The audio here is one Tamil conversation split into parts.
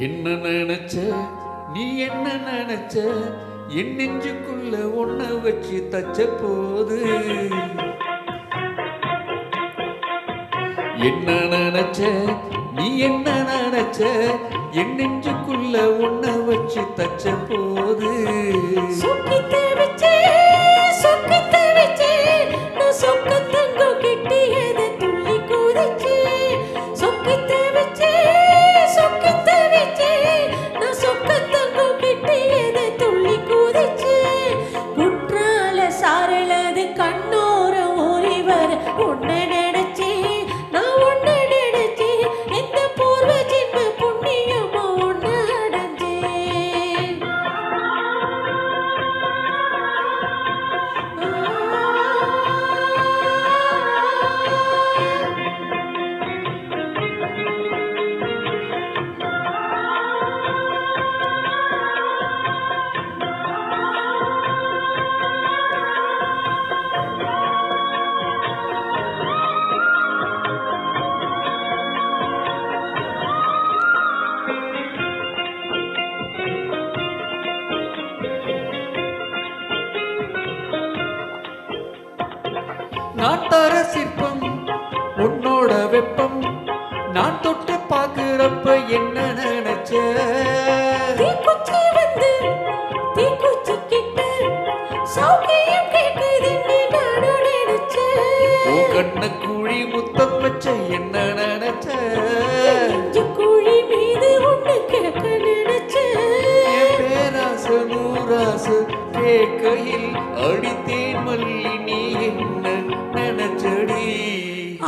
என்ன நினைச்ச நீ என்ன நினைச்ச என் நெஞ்சுக்குள்ள ஒன்ன வச்சு தச்ச போது என்ன நினைச்ச நீ என்ன நினைச்ச என் நெஞ்சுக்குள்ள ஒன்ன வச்சு தச்ச போது நான் தர சிற்பம் உன்னோட வெப்பம் நான் தொட்டு பாக்குறப்ப என்ன நினைச்ச தீக்குச்சி வந்து தீக்குச்சி கிட்ட சௌக்கியம் கேக்குதுன்னு நானும் நினைச்சேன் உன் கண்ண குழி முத்தம் வச்ச என்ன நினைச்ச நெஞ்சு குழி மீது ஒண்ணு கேட்க நினைச்சேன் என் பேராச நூராச கேட்கையில் அடித்தேன் மல்லி நீ என்ன நினைச்சடி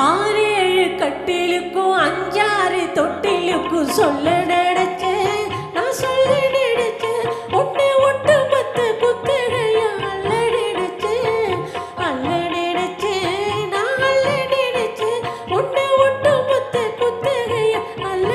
6 7 கட்டிலுக்கும் 5 6 தொட்டிலுக்கும் சொல்ல நினைச்சேன் நான் சொல்ல நினைச்சேன் ஒண்ணு ஒட்டு மத்த குத்தகையா அல்ல நினைச்சேன் நான் அல்ல நினைச்சேன் ஒண்ணு ஒட்டு மத்த குத்தகையா அல்ல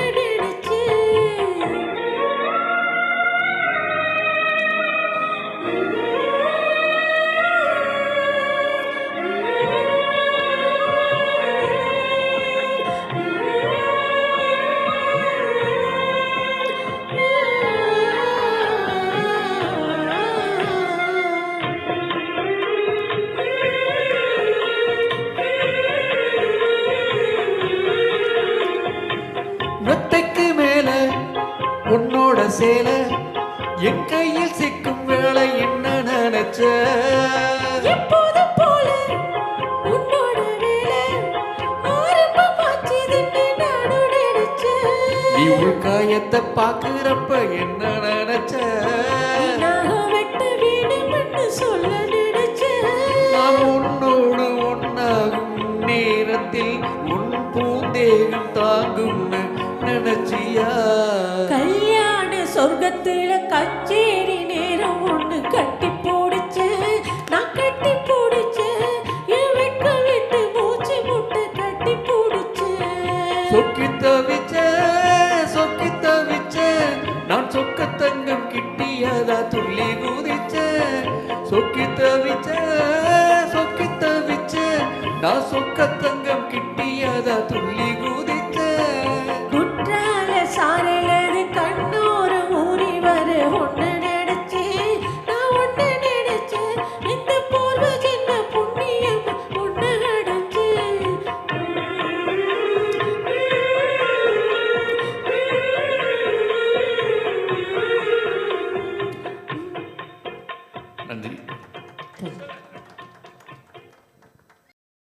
மெத்தைக்கு மேல உன்னோட சேல என் கையில் சிக்கும் வேலை என்ன நினைச்ச எப்போதும் போல உன்னோட வேலை ஆரம்பமாச்சுதுன்னு நானும் நினைச்சேன் நீ உள்காயத்தை பாக்குறப்ப என்ன நினைச்ச நான் வெட்ட வேணும்னு சொல்ல நினைச்சேன் நான் உன்னோடு ஒன்னாகும் நேரத்தில் உன் பூந்தேகம் தாங்கும்னு நினைச்சியா கல்யாண சொர்க்கத்துல கச்சேரி நேரம் ஒண்ணு கட்டி போடுச்சேன் நான் கட்டி போடுச்சேன் என் வெட்க விட்டு மூச்சு முட்டை கட்டி போடுச்சேன் சொக்கி தவிச்ச நான் சொக்க தங்கம் கிட்டியதா துள்ளி குதிச்ச சொக்கி தவிச்ச நான் சொக்க தங்கம்